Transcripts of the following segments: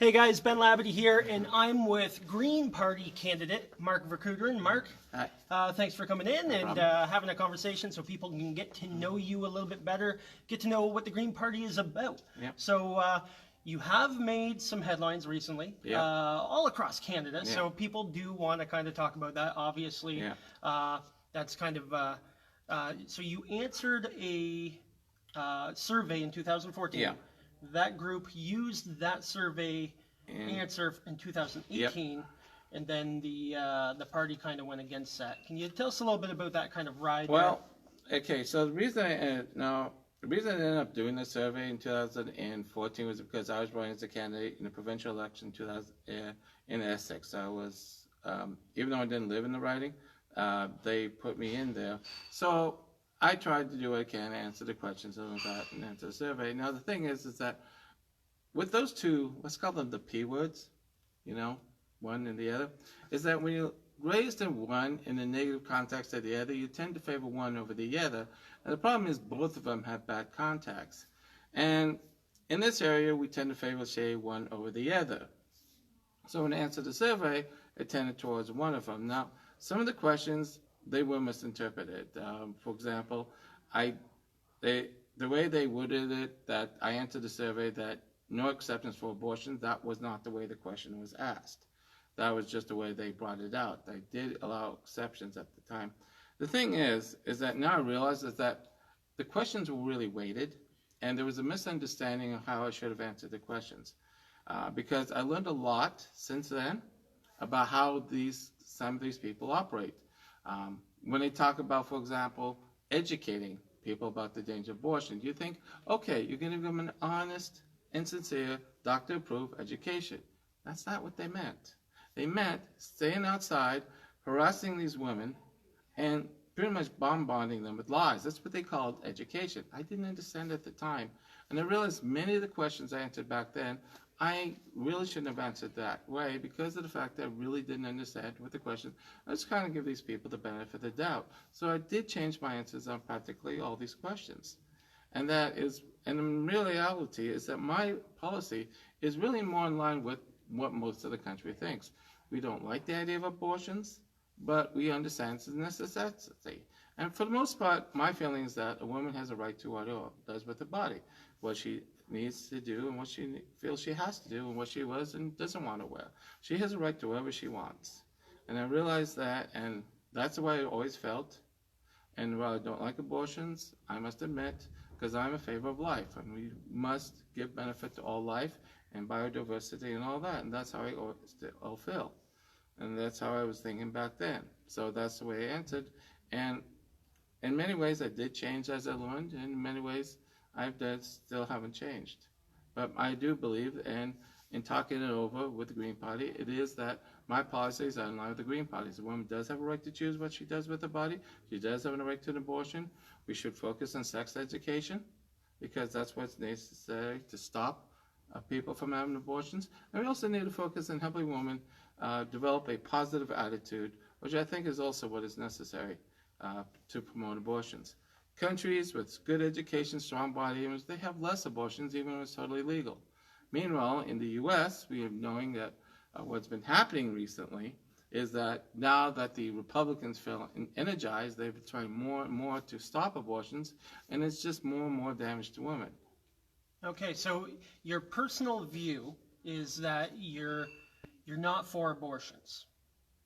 Hey guys, Ben Labadie here, and I'm with Green Party candidate Mark Vercouteren. Mark, Hi. thanks for coming in and having a conversation so people can get to know you a little bit better, get to know what the Green Party is about. Yep. So you have made some headlines recently, Yep. all across Canada, Yep. so people do want to kind of talk about that, obviously. Yep. That's kind of, so you answered a survey in 2014. Yeah. That group used that survey answer in 2018, Yep. and then the party kind of went against that. Can you tell us a little bit about that kind of ride? Well, okay. So the reason I ended up doing the survey in 2014 was because I was running as a candidate in the provincial election in 2000 in Essex. I was even though I didn't live in the riding, they put me in there. So I tried to do what I can, answer the questions and answer the survey. Now the thing is that with those two, let's call them the P words, one and the other, is that when you raise the one in the negative context of the other, you tend to favor one over the other. And the problem is both of them have bad contacts. And in this area, we tend to favor, say, one over the other. So when I answered the survey, it tended towards one of them. Now, some of the questions, they were misinterpreted. For example, the way they worded it, that I answered the survey that no acceptance for abortion, that was not the way the question was asked. That was just the way they brought it out. They did allow exceptions at the time. The thing is that now I realize is that the questions were really weighted, and there was a misunderstanding of how I should have answered the questions. Because I learned a lot since then about how some of these people operate. When they talk about, for example, educating people about the danger of abortion, you think, okay, you're going to give them an honest and sincere, doctor-approved education. That's not what they meant. They meant staying outside, harassing these women, and pretty much bombarding them with lies. That's what they called education. I didn't understand at the time. And I realized many of the questions I answered back then, I really shouldn't have answered that way because of the fact that I really didn't understand what the question. I just kind of give these people the benefit of the doubt. So I did change my answers on practically all these questions. And the reality is that my policy is really more in line with what most of the country thinks. We don't like the idea of abortions, but we understand it's a necessity. And for the most part, my feeling is that a woman has a right to what she does with her body, what she needs to do and what she feels she has to do and what she was and doesn't want to wear. She has a right to whatever she wants. And I realized that, and that's the way I always felt. And while I don't like abortions, I must admit, because I'm in favor of life, and we must give benefit to all life and biodiversity and all that, and that's how I all feel. And that's how I was thinking back then. So that's the way I answered. And in many ways, I did change as I learned. And in many ways, I still haven't changed. But I do believe, and in talking it over with the Green Party, it is that my policies are in line with the Green Party's. A woman does have a right to choose what she does with her body. She does have a right to an abortion. We should focus on sex education because that's what's necessary to stop people from having abortions. And we also need to focus on helping women develop a positive attitude, which I think is also what is necessary to promote abortions. Countries with good education, strong body image, they have less abortions even when it's totally legal. Meanwhile, in the U.S., we are knowing that what's been happening recently is that now that the Republicans feel energized, they've been trying more and more to stop abortions, and it's just more and more damage to women. Okay, so your personal view is that you're not for abortions.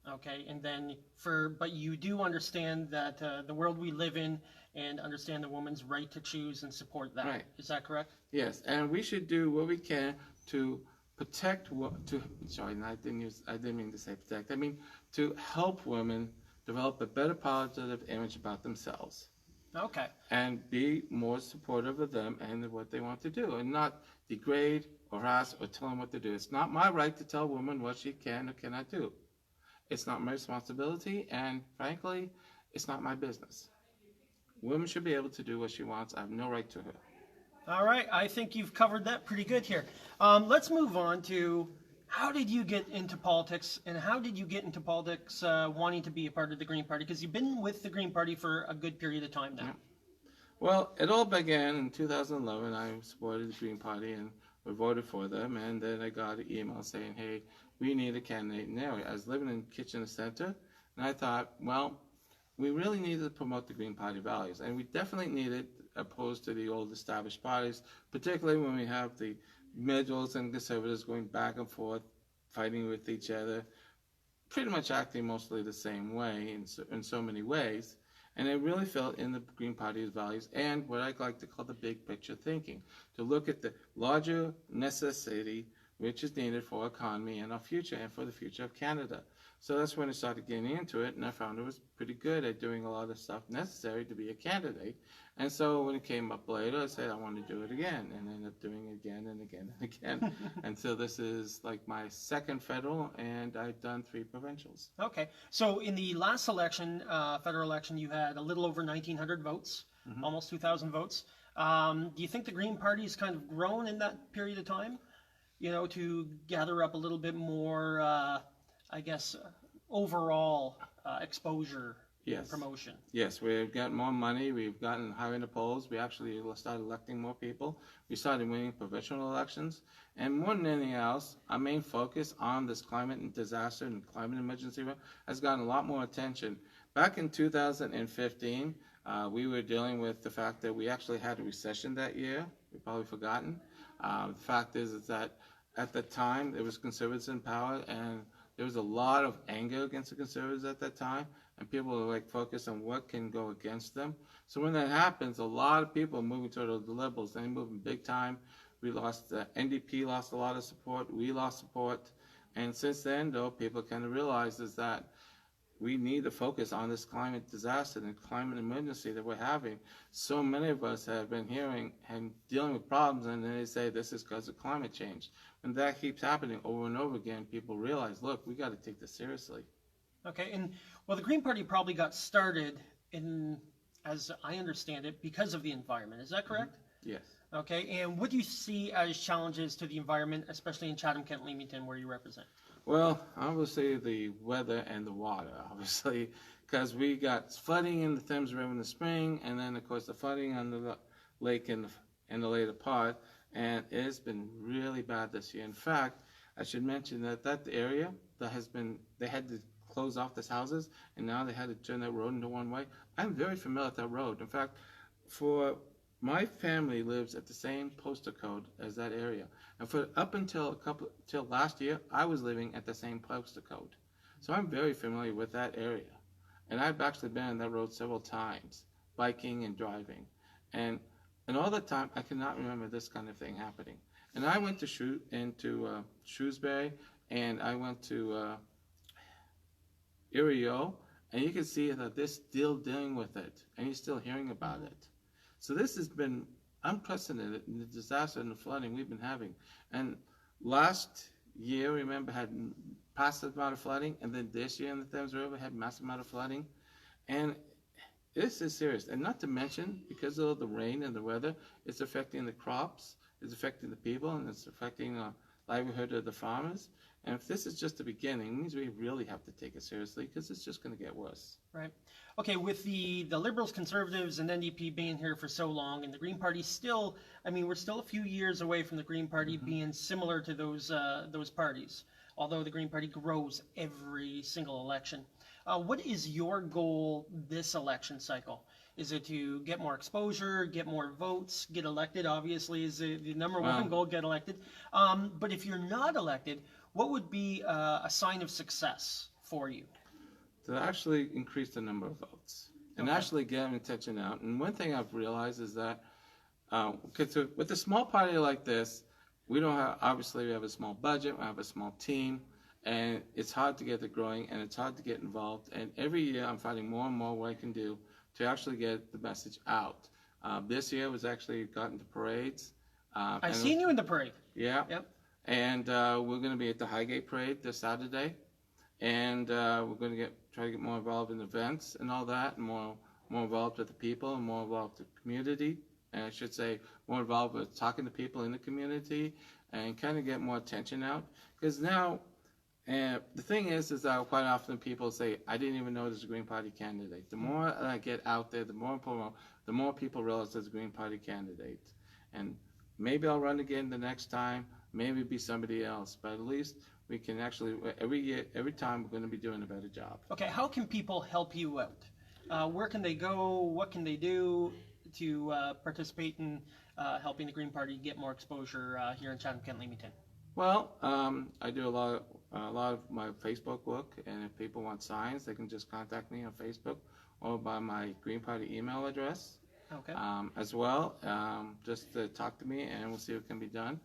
Okay, and then but you do understand that the world we live in and understand the woman's right to choose and support that. Right. Is that correct? Yes, and we should do what we can to protect. I didn't mean to say protect. I mean to help women develop a better positive image about themselves. Okay. And be more supportive of them and what they want to do, and not degrade or harass or tell them what to do. It's not my right to tell a woman what she can or cannot do. It's not my responsibility, and frankly, it's not my business. Women should be able to do what she wants. I have no right to her. All right, I think you've covered that pretty good here. Let's move on to how did you get into politics, and how did you get into politics wanting to be a part of the Green Party? Because you've been with the Green Party for a good period of time now. Yeah. Well, it all began in 2011. I supported the Green Party and we voted for them, and then I got an email saying, hey, we need a candidate in the area. I was living in Kitchener Center, and I thought, well, we really needed to promote the Green Party values, and we definitely needed, opposed to the old established parties, particularly when we have the Liberals and Conservatives going back and forth, fighting with each other, pretty much acting mostly the same way in so many ways. And I really felt in the Green Party's values and what I like to call the big picture thinking, to look at the larger necessity which is needed for our economy and our future and for the future of Canada. So that's when I started getting into it, and I found it was pretty good at doing a lot of stuff necessary to be a candidate. And so when it came up later, I said I want to do it again, and I ended up doing it again and again and again. And so this is like my second federal, and I've done 3 provincials. Okay, so in the last election, federal election, you had a little over 1,900 votes, almost 2,000 votes. Do you think the Green Party's kind of grown in that period of time, you know, to gather up a little bit more, I guess, overall exposure and promotion? Yes, we've got more money. We've gotten higher in the polls. We actually started electing more people. We started winning provincial elections. And more than anything else, our main focus on this climate and disaster and climate emergency has gotten a lot more attention. Back in 2015, we were dealing with the fact that we actually had a recession that year. We've probably forgotten. The fact is that at the time, there was Conservatives in power, and there was a lot of anger against the Conservatives at that time, and people were like focused on what can go against them. So when that happens, a lot of people are moving toward the Liberals. They're moving big time. We lost, NDP lost a lot of support. We lost support. And since then, though, people kind of realize is that we need to focus on this climate disaster and climate emergency that we're having. So many of us have been hearing and dealing with problems, and then they say this is because of climate change. When that keeps happening over and over again, people realize, look, we got to take this seriously. Okay, and well, the Green Party probably got started in, as I understand it, because of the environment. Is that correct? Yes. Okay, and what do you see as challenges to the environment, especially in Chatham-Kent Leamington, where you represent? Well, obviously the weather and the water, obviously, because we got flooding in the Thames River in the spring, and then, of course, the flooding on the lake in the later part, and it's been really bad this year. In fact, I should mention that area that has been, they had to close off these houses, and now they had to turn that road into one way. I'm very familiar with that road. In fact, my family lives at the same postal code as that area. And for up until last year, I was living at the same postal code. So I'm very familiar with that area. And I've actually been on that road several times, biking and driving. And all the time, I cannot remember this kind of thing happening. And I went to Shrewsbury, and I went to Erio, and you can see that they're still dealing with it, and you're still hearing about it. So this has been unprecedented in the disaster and the flooding we've been having. And last year, remember, had massive amount of flooding, and then this year in the Thames River had massive amount of flooding. And this is serious. And not to mention, because of the rain and the weather, it's affecting the crops, it's affecting the people, and it's affecting the livelihood of the farmers. And if this is just the beginning, it means we really have to take it seriously, because it's just going to get worse. Right. Okay, with the Liberals, Conservatives, and NDP being here for so long, and the Green Party still, I mean, we're still a few years away from the Green Party being similar to those parties, although the Green Party grows every single election. What is your goal this election cycle? Is it to get more exposure, get more votes, get elected? Obviously, is the number one goal, get elected. But if you're not elected, what would be a sign of success for you? To actually increase the number of votes and actually get attention out. And one thing I've realized is that with a small party like this, we don't have, obviously we have a small budget, we have a small team, and it's hard to get it growing, and it's hard to get involved. And every year I'm finding more and more what I can do to actually get the message out. This year was actually got into parades. I've seen you in the parade. Yeah. Yep. And we're going to be at the Highgate Parade this Saturday. And we're going to try to get more involved in events and all that, and more involved with the people, and more involved with the community. And I should say more involved with talking to people in the community, and kind of get more attention out. Because now, the thing is that quite often people say, I didn't even know there's a Green Party candidate. The more I get out there, the more people realize there's a Green Party candidate. And maybe I'll run again the next time. Maybe it'll be somebody else. But at least we can actually, every year, every time, we're going to be doing a better job. Okay, how can people help you out? Where can they go? What can they do to participate in helping the Green Party get more exposure here in Chatham-Kent Leamington? Well, I do a lot of my Facebook work, and if people want signs, they can just contact me on Facebook or by my Green Party email address. Okay. As well, just to talk to me, and we'll see what can be done.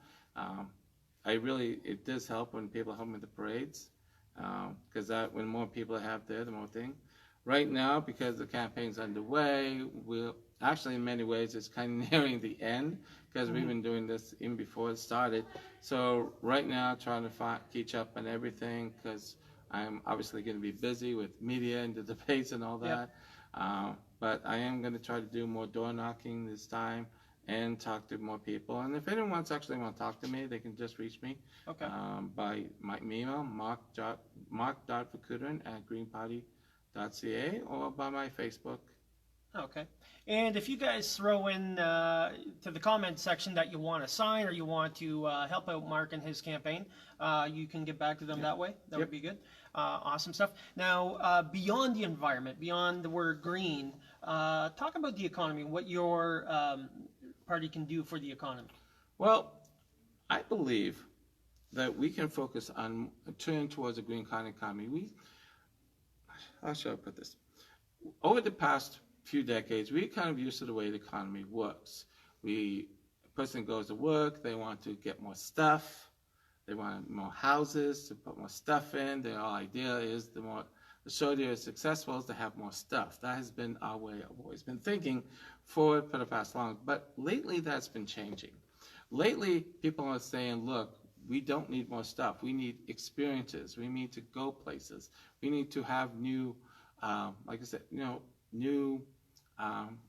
It does help when people help me with the parades, because when more people I have there, the more thing. Right now, because the campaign's underway, we'll actually, in many ways, it's kind of nearing the end, because we've been doing this even before it started. So right now, trying to catch up on everything, because I'm obviously going to be busy with media and the debates and all that. Yep. But I am going to try to do more door knocking this time and talk to more people. And if anyone actually want to talk to me, they can just reach me by my email, mark.vercouteren@greenparty.ca, or by my Facebook. Okay. And if you guys throw in to the comment section that you want a sign or you want to help out Mark in his campaign, you can get back to them that way. That would be good. Awesome stuff. Now, beyond the environment, beyond the word green, talk about the economy, what your party can do for the economy. Well, I believe that we can focus on turning towards a green economy. How should I put this? Over the past few decades, we're kind of used to the way the economy works. A person goes to work, they want to get more stuff, they want more houses to put more stuff in. Their whole idea is the shorter they're successful is to have more stuff. That has been our way I've always been thinking for the past long. But lately, that's been changing. Lately, people are saying, look, we don't need more stuff. We need experiences. We need to go places. We need to have new, like I said, new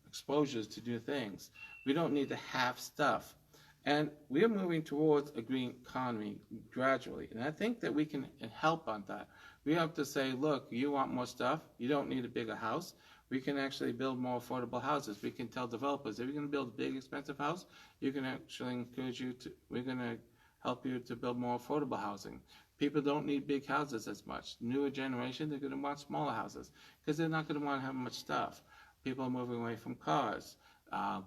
exposures to new things. We don't need to have stuff. And we're moving towards a green economy gradually. And I think that we can help on that. We have to say, look, you want more stuff, you don't need a bigger house. We can actually build more affordable houses. We can tell developers, if you're going to build a big, expensive house, you can actually encourage you to, we're going to help you to build more affordable housing. People don't need big houses as much. Newer generation, they're going to want smaller houses because they're not going to want to have much stuff. People are moving away from cars.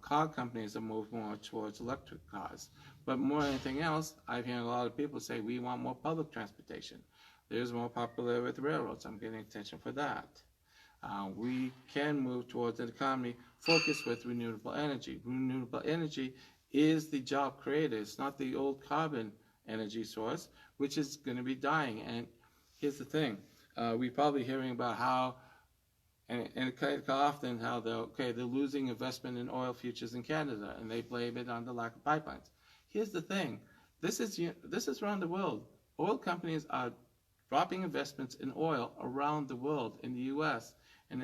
Car companies are moving more towards electric cars. But more than anything else, I've heard a lot of people say we want more public transportation. There's more popular with railroads. I'm getting attention for that. We can move towards an economy focused with renewable energy. Renewable energy is the job creator. It's not the old carbon energy source, which is going to be dying. And here's the thing. We're probably hearing about how, and quite often how they're losing investment in oil futures in Canada, and they blame it on the lack of pipelines. Here's the thing. This is around the world. Oil companies are dropping investments in oil around the world, in the U.S., and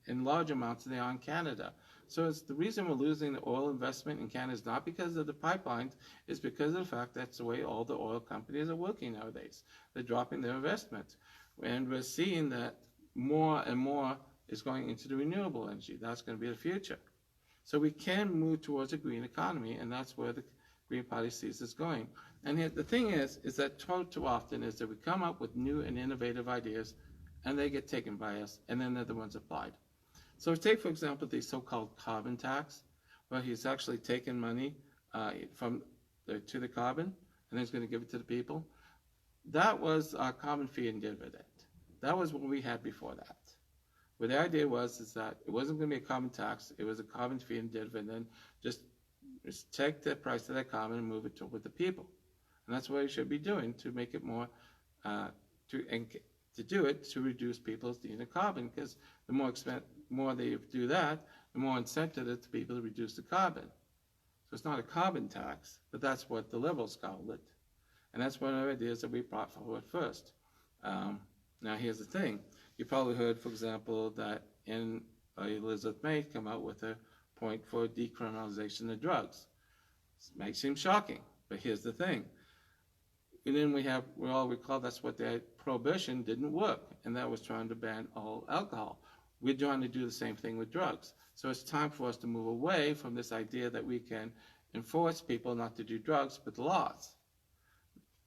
in large amounts they are in Canada. So it's the reason we're losing the oil investment in Canada is not because of the pipelines, it's because of the fact that's the way all the oil companies are working nowadays. They're dropping their investments. And we're seeing that more and more is going into the renewable energy. That's going to be the future. So we can move towards a green economy, and that's where the Green Party sees us going. And the thing is that too often is that we come up with new and innovative ideas, and they get taken by us, and then they're the ones applied. So take, for example, the so-called carbon tax, where he's actually taken money to the carbon, and he's going to give it to the people. That was our carbon fee and dividend. That was what we had before that. Where the idea was that it wasn't going to be a carbon tax, it was a carbon fee and dividend, just take the price of that carbon and move it with the people. And that's what we should be doing to make it more, to do it to reduce people's need of carbon, because the more they do that, the more incentive it to people to reduce the carbon. So it's not a carbon tax, but that's what the Liberals called it. And that's one of the ideas that we brought forward first. Now here's the thing. You probably heard, for example, that Elizabeth May come out with a point for decriminalization of drugs. It might seem shocking, but here's the thing. And then we all recall that's what the prohibition didn't work, and that was trying to ban all alcohol. We're trying to do the same thing with drugs. So it's time for us to move away from this idea that we can enforce people not to do drugs, but the laws.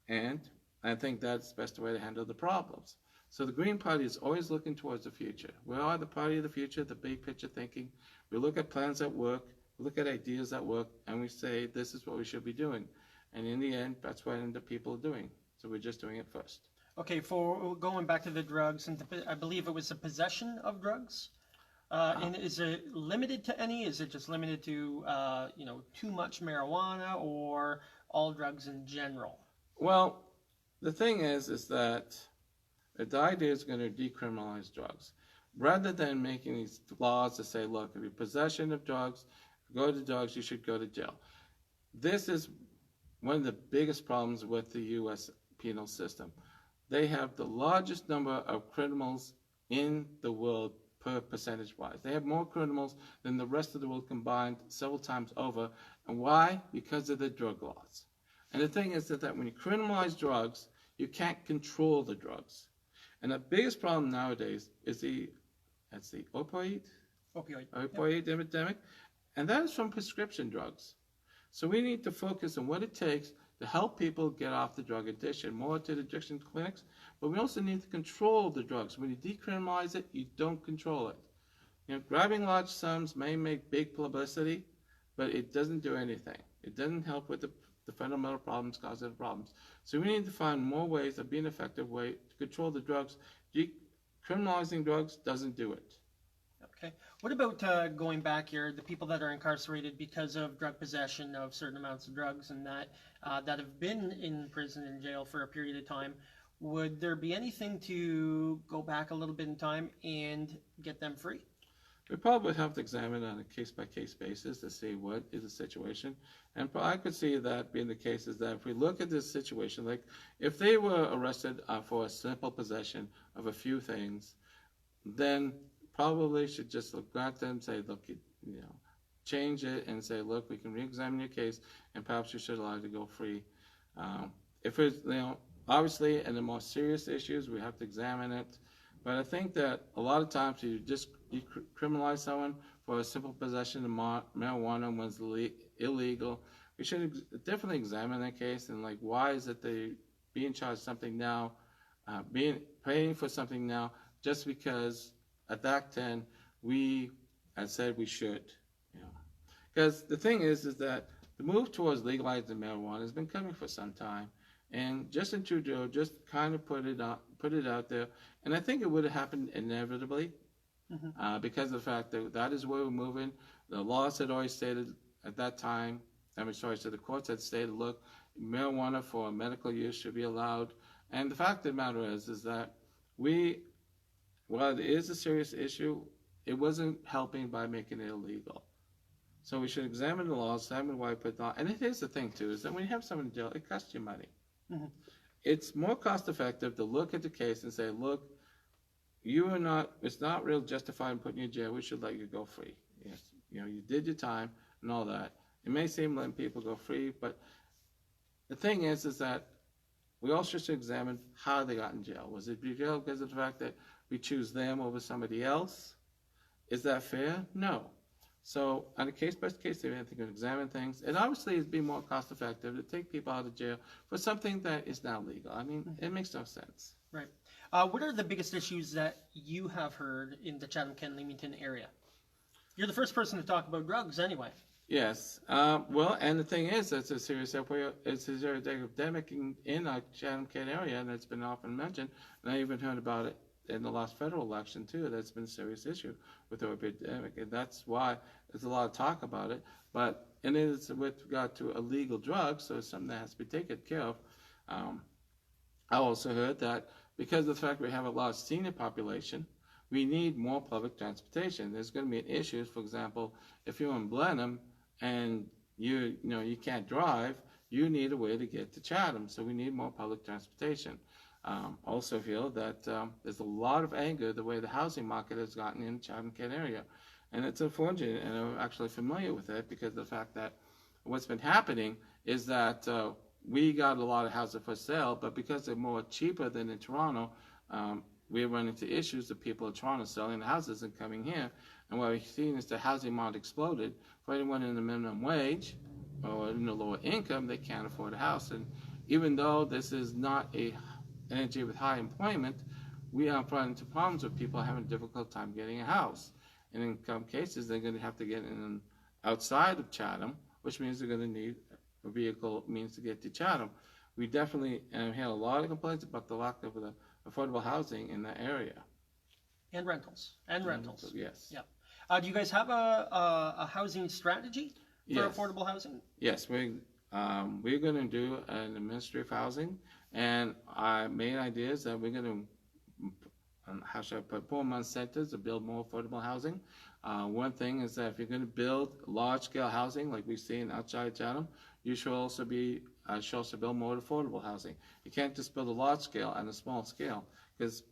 And I think that's the best way to handle the problems. So the Green Party is always looking towards the future. We are the party of the future, the big picture thinking. We look at plans that work, we look at ideas that work, and we say, this is what we should be doing. And in the end, that's what the people are doing. So we're just doing it first. Okay, for going back to the drugs, and I believe it was the possession of drugs. And is it limited to any? Is it just limited to, too much marijuana or all drugs in general? Well, the thing is that the idea is going to decriminalize drugs. Rather than making these laws that say, look, if you're possession of drugs, go to drugs, you should go to jail. This is one of the biggest problems with the U.S. penal system. They have the largest number of criminals in the world per percentage-wise. They have more criminals than the rest of the world combined several times over. And why? Because of the drug laws. And the thing is that when you criminalize drugs, you can't control the drugs. And the biggest problem nowadays is the opioid epidemic, and that is from prescription drugs. So we need to focus on what it takes to help people get off the drug addiction, more to the addiction clinics, but we also need to control the drugs. When you decriminalize it, you don't control it. Grabbing large sums may make big publicity, but it doesn't do anything. It doesn't help with the fundamental problems causing the problems. So we need to find more ways of being an effective way to control the drugs. Decriminalizing drugs doesn't do it. Okay. What about going back here, the people that are incarcerated because of drug possession of certain amounts of drugs and that have been in prison and jail for a period of time? Would there be anything to go back a little bit in time and get them free? We probably would have to examine it on a case-by-case basis to see what is the situation. And I could see that being the case is that if we look at this situation, like if they were arrested for a simple possession of a few things, then probably should just look at them and say, look, change it and say, look, we can re-examine your case and perhaps you should allow you to go free. If it's, obviously, in the more serious issues, we have to examine it. But I think that a lot of times you just criminalize someone for a simple possession of marijuana when it's illegal. We should definitely examine that case and why is it they being charged something now, paying for something now just because at that 10 we had said we should. Because the thing is that the move towards legalizing marijuana has been coming for some time. And Justin Trudeau just kind of put it out there, and I think it would have happened inevitably because of the fact that is where we're moving. The laws had always stated at that time, so the courts had stated, look, marijuana for medical use should be allowed. And the fact of the matter is that while it is a serious issue, it wasn't helping by making it illegal. So we should examine the laws, examine why we put it on. And it is the thing, too, is that when you have someone in jail, it costs you money. It's more cost effective to look at the case and say, look, it's not real justified in putting you in jail. We should let you go free. Yes, you did your time and all that. It may seem letting people go free, but the thing is that we also should examine how they got in jail. Was it jail because of the fact that we choose them over somebody else? Is that fair? No. So on a case-by-case basis, we have to examine things. And obviously, it'd be more cost-effective to take people out of jail for something that is now legal. I mean, it makes no sense. Right. What are the biggest issues that you have heard in the Chatham-Kent Leamington area? You're the first person to talk about drugs anyway. Yes. Well, and the thing is, it's a serious epidemic in our Chatham-Kent area, and it's been often mentioned. And I even heard about it in the last federal election, too. That's been a serious issue with the epidemic, and that's why there's a lot of talk about it. And it is with regard to illegal drugs, so it's something that has to be taken care of. I also heard that because of the fact we have a large senior population, we need more public transportation. There's going to be an issue, for example, if you're in Blenheim and you can't drive, you need a way to get to Chatham, so we need more public transportation. Also feel that there's a lot of anger the way the housing market has gotten in the Chatham-Kent area. And it's unfortunate, and I'm actually familiar with it because of the fact that what's been happening is that we got a lot of houses for sale, but because they're more cheaper than in Toronto, we're running into issues of people in Toronto selling the houses and coming here. And what we've seen is the housing market exploded for anyone in the minimum wage. or in a lower income, they can't afford a house. And even though this is not a energy with high employment, we are running into problems with people having a difficult time getting a house. And in some cases, they're going to have to get in outside of Chatham, which means they're going to need a vehicle means to get to Chatham. We definitely had a lot of complaints about the lack of the affordable housing in that area. And rentals. Yes. Yeah. Do you guys have a housing strategy for Yes. affordable housing? Yes, we're going to do an administrative housing, and our main idea is that we're going to how should I put, put more incentives to build more affordable housing. One thing is that if you're going to build large-scale housing like we see in outside Chatham, you should also build more affordable housing. You can't just build a large scale and a small scale, because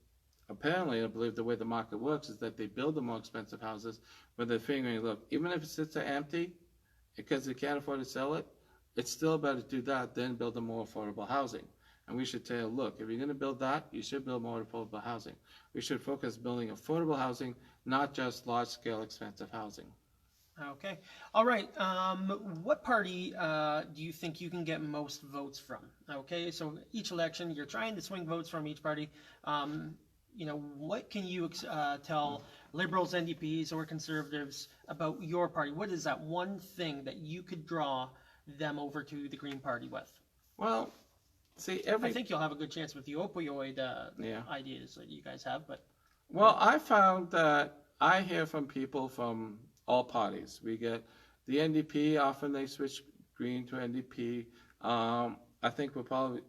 apparently, I believe the way the market works is that they build the more expensive houses, but they're figuring, look, even if it sits there empty, because they can't afford to sell it, it's still better to do that than build a more affordable housing. And we should say, look, if you're going to build that, you should build more affordable housing. We should focus building affordable housing, not just large-scale expensive housing. Okay. All right. What party do you think you can get most votes from? Okay. So each election, you're trying to swing votes from each party. What can you tell Liberals, NDPs, or Conservatives about your party? What is that one thing that you could draw them over to the Green Party with? Well, see, I think you'll have a good chance with the opioid ideas that you guys have, but... Well, I found that I hear from people from all parties. We get the NDP, often they switch Green to NDP. I think we're probably,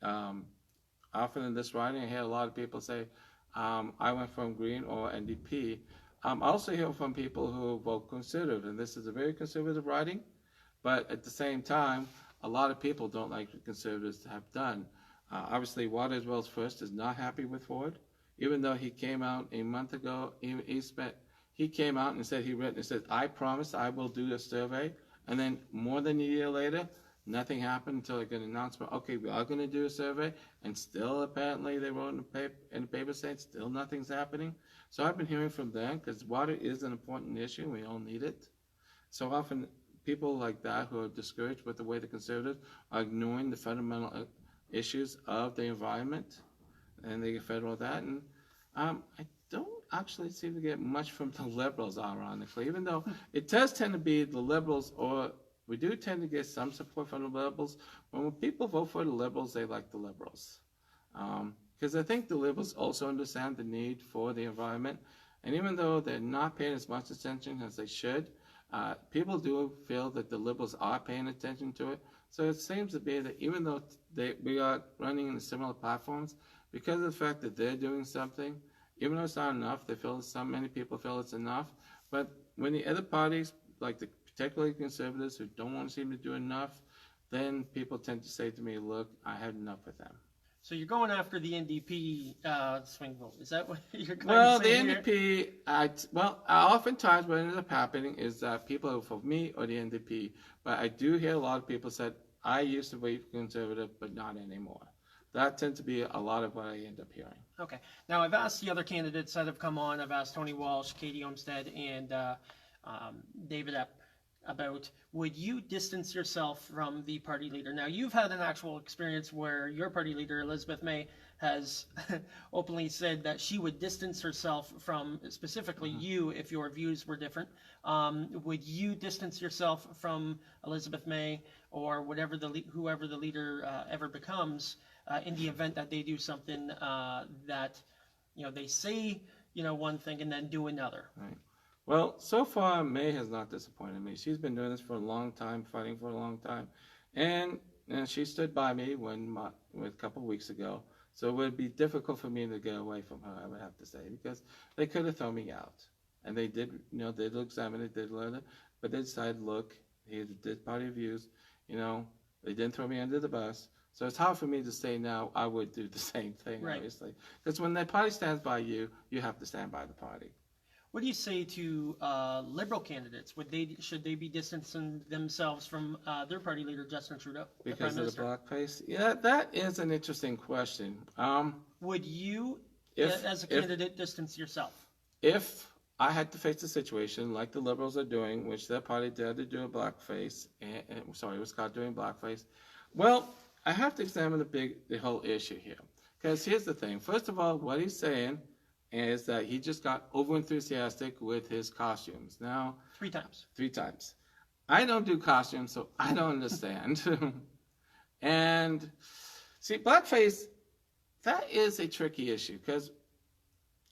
often in this riding, I hear a lot of people say, I went from Green or NDP. I also hear from people who vote Conservative, and this is a very conservative riding, but at the same time, a lot of people don't like what Conservatives have done. Obviously, Waters Wells First is not happy with Ford, even though he came out a month ago, he came out and said I promise I will do a survey, and then more than a year later, nothing happened until I got an announcement, okay, we are going to do a survey, and still apparently they wrote in the paper saying still nothing's happening. So I've been hearing from them, because water is an important issue, and we all need it. So often people like that who are discouraged with the way the Conservatives are ignoring the fundamental issues of the environment, and they get federal with that. And I don't actually seem to get much from the Liberals, ironically, even though it does tend to be the Liberals, or we do tend to get some support from the Liberals. When people vote for the Liberals, they like the Liberals. Because I think the Liberals also understand the need for the environment. And even though they're not paying as much attention as they should, people do feel that the Liberals are paying attention to it. So it seems to be that even though we are running in similar platforms, because of the fact that they're doing something, even though it's not enough, many people feel it's enough. But when the other parties, like particularly Conservatives who don't want to seem to do enough, then people tend to say to me, look, I had enough with them. So you're going after the NDP swing vote. Is that what you're kind Well, of the saying NDP, oftentimes what ends up happening is that people are for me or the NDP. But I do hear a lot of people said, I used to vote Conservative, but not anymore. That tends to be a lot of what I end up hearing. Okay. Now, I've asked the other candidates that have come on. I've asked Tony Walsh, Katie Olmstead, and David Epp about, would you distance yourself from the party leader? Now, you've had an actual experience where your party leader, Elizabeth May, has openly said that she would distance herself from specifically you if your views were different. Would you distance yourself from Elizabeth May or whoever the leader ever becomes in the event that they do something that, they say, one thing and then do another? Right. Well, so far, May has not disappointed me. She's been doing this for a long time, fighting for a long time. And she stood by me a couple of weeks ago. So it would be difficult for me to get away from her, I would have to say, because they could have thrown me out. And they did, they did examine it, did learn it, but they decided, look, here's this party views, they didn't throw me under the bus. So it's hard for me to say now I would do the same thing, right. Obviously. Because when the party stands by you, you have to stand by the party. What do you say to Liberal candidates? Should they be distancing themselves from their party leader, Justin Trudeau, because of the blackface? Yeah, that is an interesting question. Would you, as a candidate, distance yourself? If I had to face the situation like the Liberals are doing, which their party dared to do a blackface. Sorry, it was caught doing blackface. Well, I have to examine the whole issue here. Because here's the thing. First of all, what he's saying is that he just got over-enthusiastic with his costumes. Now, 3 times. 3 times. I don't do costumes, so I don't understand. And see, blackface, that is a tricky issue because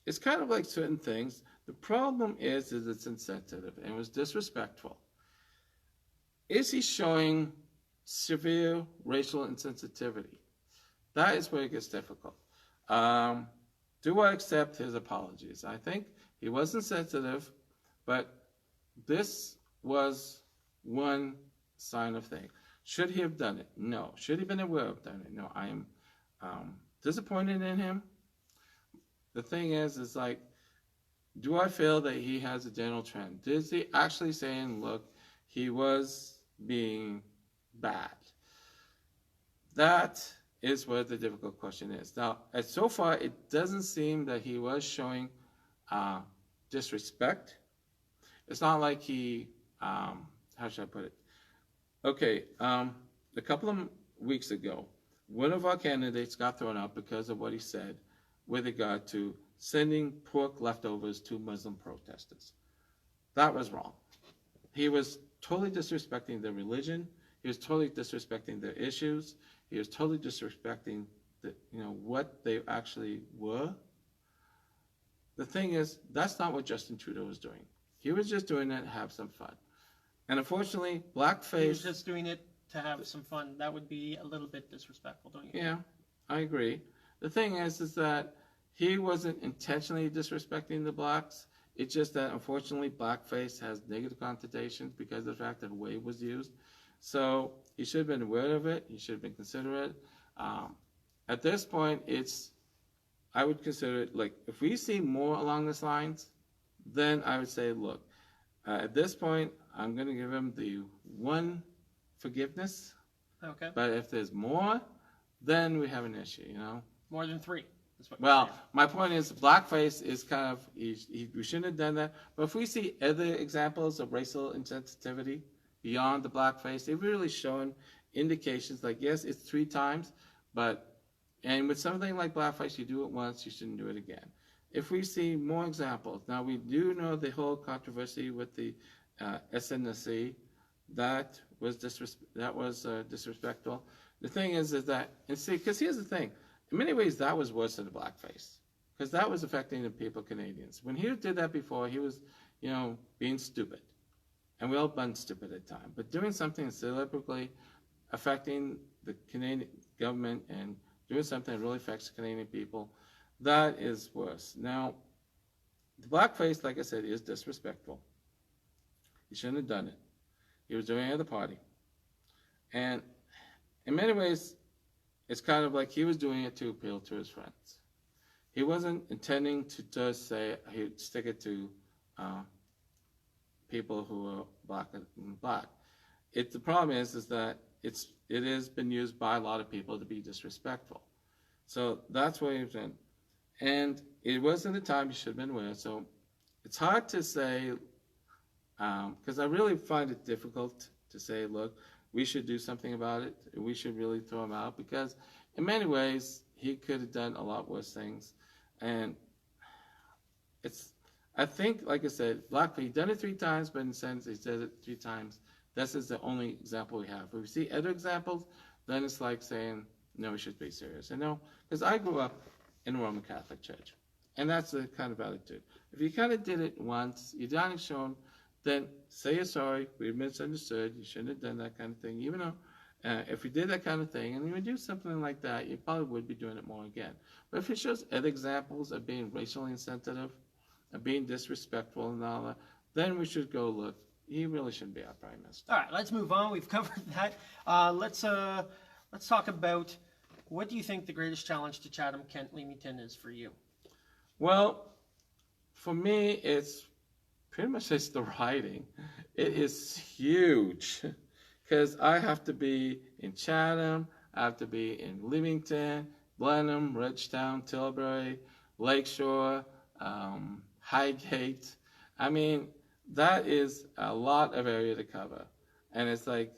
it's kind of like certain things. The problem is it's insensitive and it was disrespectful. Is he showing severe racial insensitivity? That is where it gets difficult. Do I accept his apologies? I think he was insensitive, but this was one sign of thing. Should he have done it? No. Should he have been aware of doing it? No. I am disappointed in him. The thing is like, do I feel that he has a general trend? Is he actually saying, look, he was being bad? That is where the difficult question is. Now, so far, it doesn't seem that he was showing disrespect. It's not like he, how should I put it? Okay, a couple of weeks ago, one of our candidates got thrown out because of what he said with regard to sending pork leftovers to Muslim protesters. That was wrong. He was totally disrespecting their religion. He was totally disrespecting their issues. He was totally disrespecting what they actually were. The thing is, that's not what Justin Trudeau was doing. He was just doing it to have some fun. And unfortunately, blackface... He was just doing it to have some fun. That would be a little bit disrespectful, don't you think? Yeah, I agree. The thing is that he wasn't intentionally disrespecting the blacks. It's just that, unfortunately, blackface has negative connotations because of the fact that wave was used. So he should have been aware of it. He should have been considerate. At this point, I would consider it, like, if we see more along these lines, then I would say, look, at this point, I'm going to give him the one forgiveness. Okay. But if there's more, then we have an issue, More than 3. Well, my point is, blackface is kind of, we shouldn't have done that. But if we see other examples of racial insensitivity beyond the blackface, they've really shown indications like, yes, it's 3 times, and with something like blackface, you do it once, you shouldn't do it again. If we see more examples, now we do know the whole controversy with the SNC, that was disrespectful. The thing is that, and see, because here's the thing, in many ways that was worse than the blackface, because that was affecting the people, Canadians. When he did that before, he was, being stupid, and we all been stupid at times. But doing something deliberately affecting the Canadian government and doing something that really affects the Canadian people, that is worse. Now, the blackface, like I said, is disrespectful. He shouldn't have done it. He was doing it at the party. And in many ways, it's kind of like he was doing it to appeal to his friends. He wasn't intending to just say he'd stick it to people who are black. The problem is that it has been used by a lot of people to be disrespectful. So that's what he was in. And it wasn't the time he should have been aware. So it's hard to say, because I really find it difficult to say, look, we should do something about it. We should really throw him out, because in many ways, he could have done a lot worse things. And I think, like I said, blackface, he's done it 3 times, but in a sense, he said it 3 times. This is the only example we have. If we see other examples, then it's like saying, no, we should be serious. And no, because I grew up in a Roman Catholic church, and that's the kind of attitude. If you kind of did it once, you're not shown, then say you're sorry, we misunderstood, you shouldn't have done that kind of thing. Even though if you did that kind of thing and you would do something like that, you probably would be doing it more again. But if it shows other examples of being racially insensitive, of being disrespectful and all that, then we should go, look, he really shouldn't be our Prime Minister. All right, let's move on. We've covered that. Let's talk about, what do you think the greatest challenge to Chatham-Kent Leamington is for you? Well, for me, it's pretty much just the riding. It is huge, because I have to be in Chatham, I have to be in Leamington, Blenheim, Ridgetown, Tilbury, Lakeshore, Highgate. I mean, that is a lot of area to cover. And it's like,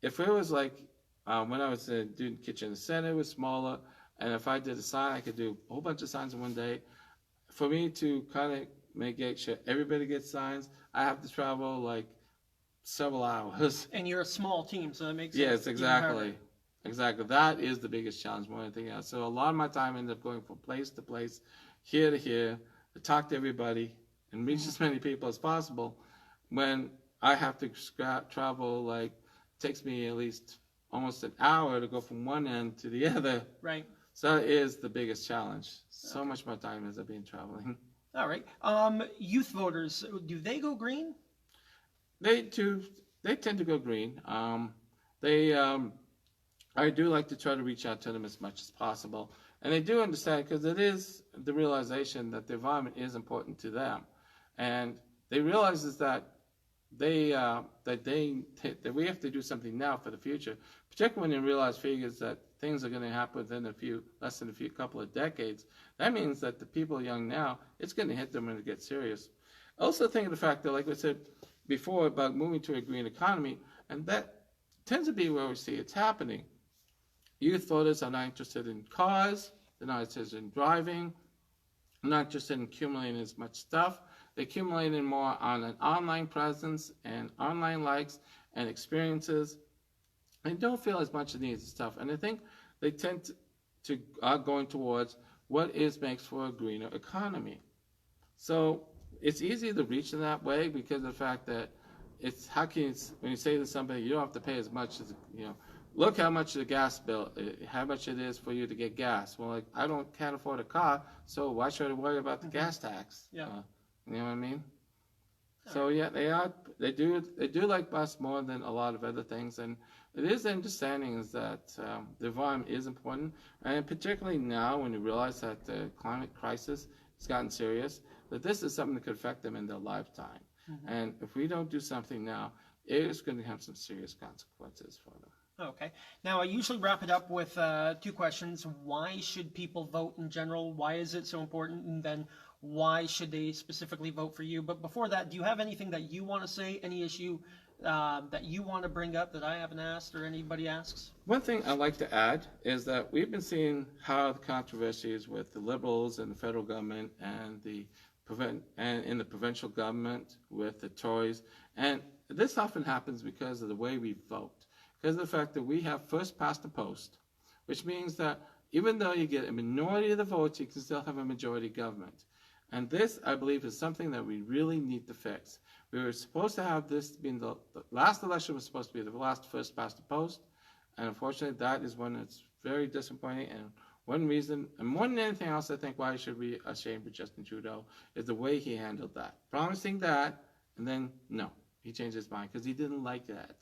if it was like when I was doing kitchen center, it was smaller. And if I did a sign, I could do a whole bunch of signs in one day. For me to kind of make sure everybody gets signs, I have to travel like several hours. And you're a small team, so that makes it Yes, even exactly. harder. Exactly. That is the biggest challenge more than anything else. So a lot of my time ended up going from place to place, here to here, to talk to everybody and reach as many people as possible. When I have to travel, like, takes me at least almost an hour to go from one end to the other. Right. So that is the biggest challenge. So much more time ends up being traveling. All right. Youth voters, do they go green? They too. They tend to go green. I do like to try to reach out to them as much as possible, and they do understand because it is the realization that the environment is important to them, and they realize is that we have to do something now for the future, particularly when they realize figures that things are going to happen within less than a couple of decades. That means that the people young now, it's going to hit them when it gets serious. Also think of the fact that, like I said before, about moving to a green economy, and that tends to be where we see it's happening. Youth voters are not interested in cars, they're not interested in driving, they're not interested in accumulating as much stuff. They're accumulating more on an online presence and online likes and experiences, and don't feel as much need of stuff. And I think they tend to are going towards what makes for a greener economy. So it's easy to reach in that way because of the fact that when you say to somebody, you don't have to pay as much as, look how much the gas bill, how much it is for you to get gas. Well, like, can't afford a car, so why should I worry about the gas tax? Yeah. You know what I mean? So yeah, they do like bus more than a lot of other things, and it is understanding is that the environment is important, and particularly now when you realize that the climate crisis has gotten serious, that this is something that could affect them in their lifetime. And if we don't do something now, it is going to have some serious consequences for them. Okay. Now, I usually wrap it up with 2 questions. Why should people vote in general? Why is it so important? And then why should they specifically vote for you? But before that, do you have anything that you want to say, any issue that you want to bring up that I haven't asked or anybody asks? One thing I'd like to add is that we've been seeing how the controversies with the Liberals and the federal government and in the provincial government with the Tories, and this often happens because of the way we vote. Because of the fact that we have first past the post, which means that even though you get a minority of the votes, you can still have a majority government. And this, I believe, is something that we really need to fix. We were supposed to have this being the last election was supposed to be the last first past the post, and unfortunately that is one that's very disappointing. And one reason, and more than anything else, I think why should we be ashamed of Justin Trudeau is the way he handled that. Promising that, and then no, he changed his mind because he didn't like that.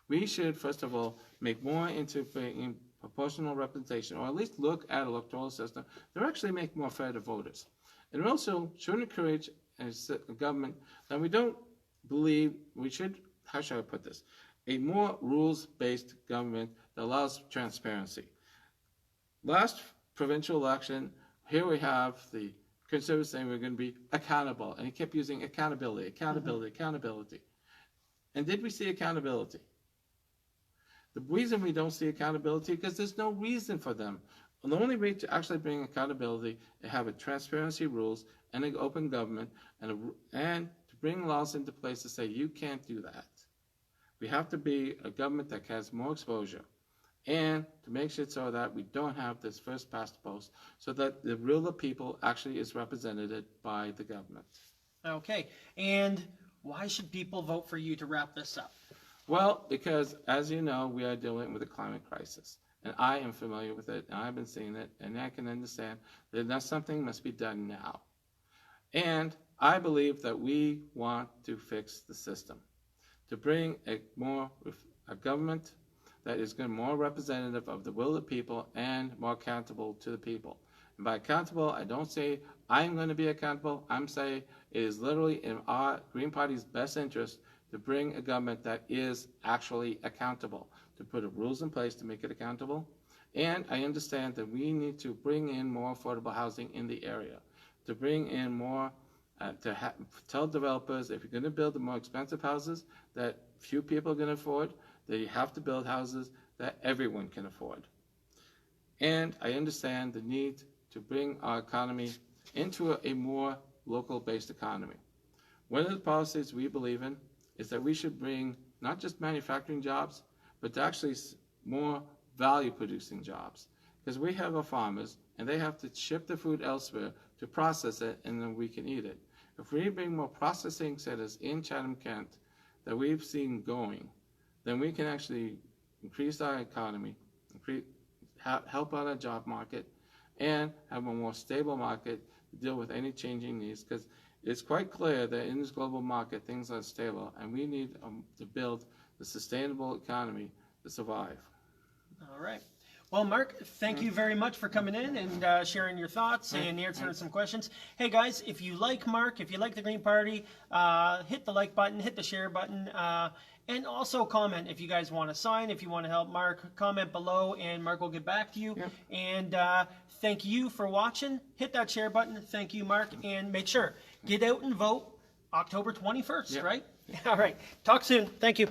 We should, first of all, make more into proportional representation, or at least look at electoral system that actually make more fair to voters. And also should encourage a government that we don't believe we should, how should I put this, a more rules-based government that allows transparency. Last provincial election, here we have the Conservatives saying we're going to be accountable, and he kept using accountability. And did we see accountability? The reason we don't see accountability is because there's no reason for them. And the only way to actually bring accountability is have a transparency rules and an open government and to bring laws into place to say you can't do that. We have to be a government that has more exposure and to make sure so that we don't have this first past the post, so that the will of the people actually is represented by the government. Okay. And why should people vote for you to wrap this up? Well, because, as you know, we are dealing with a climate crisis. And I am familiar with it, and I've been seeing it, and I can understand that something must be done now. And I believe that we want to fix the system, to bring a government that is more representative of the will of the people and more accountable to the people. And by accountable, I don't say I'm going to be accountable. I'm saying it is literally in our Green Party's best interest to bring a government that is actually accountable, to put rules in place to make it accountable. And I understand that we need to bring in more affordable housing in the area, to bring in more tell developers, if you're going to build the more expensive houses that few people are going to afford, that you have to build houses that everyone can afford. And I understand the need to bring our economy into a more local-based economy. One of the policies we believe in is that we should bring not just manufacturing jobs, but actually more value-producing jobs. Because we have our farmers, and they have to ship the food elsewhere to process it, and then we can eat it. If we bring more processing centers in Chatham-Kent that we've seen going, then we can actually increase our economy, help out our job market, and have a more stable market to deal with any changing needs. Because it's quite clear that in this global market, things are stable, and we need to build the sustainable economy to survive. All right. Well, Mark, thank you very much for coming in and sharing your thoughts and answering some questions. Hey, guys, if you like Mark, if you like the Green Party, hit the like button, hit the share button, and also comment if you guys want to sign, if you want to help Mark, comment below, and Mark will get back to you. Yep. And thank you for watching. Hit that share button. Thank you, Mark, and make sure, get out and vote October 21st, Yep. right? All right. Talk soon. Thank you.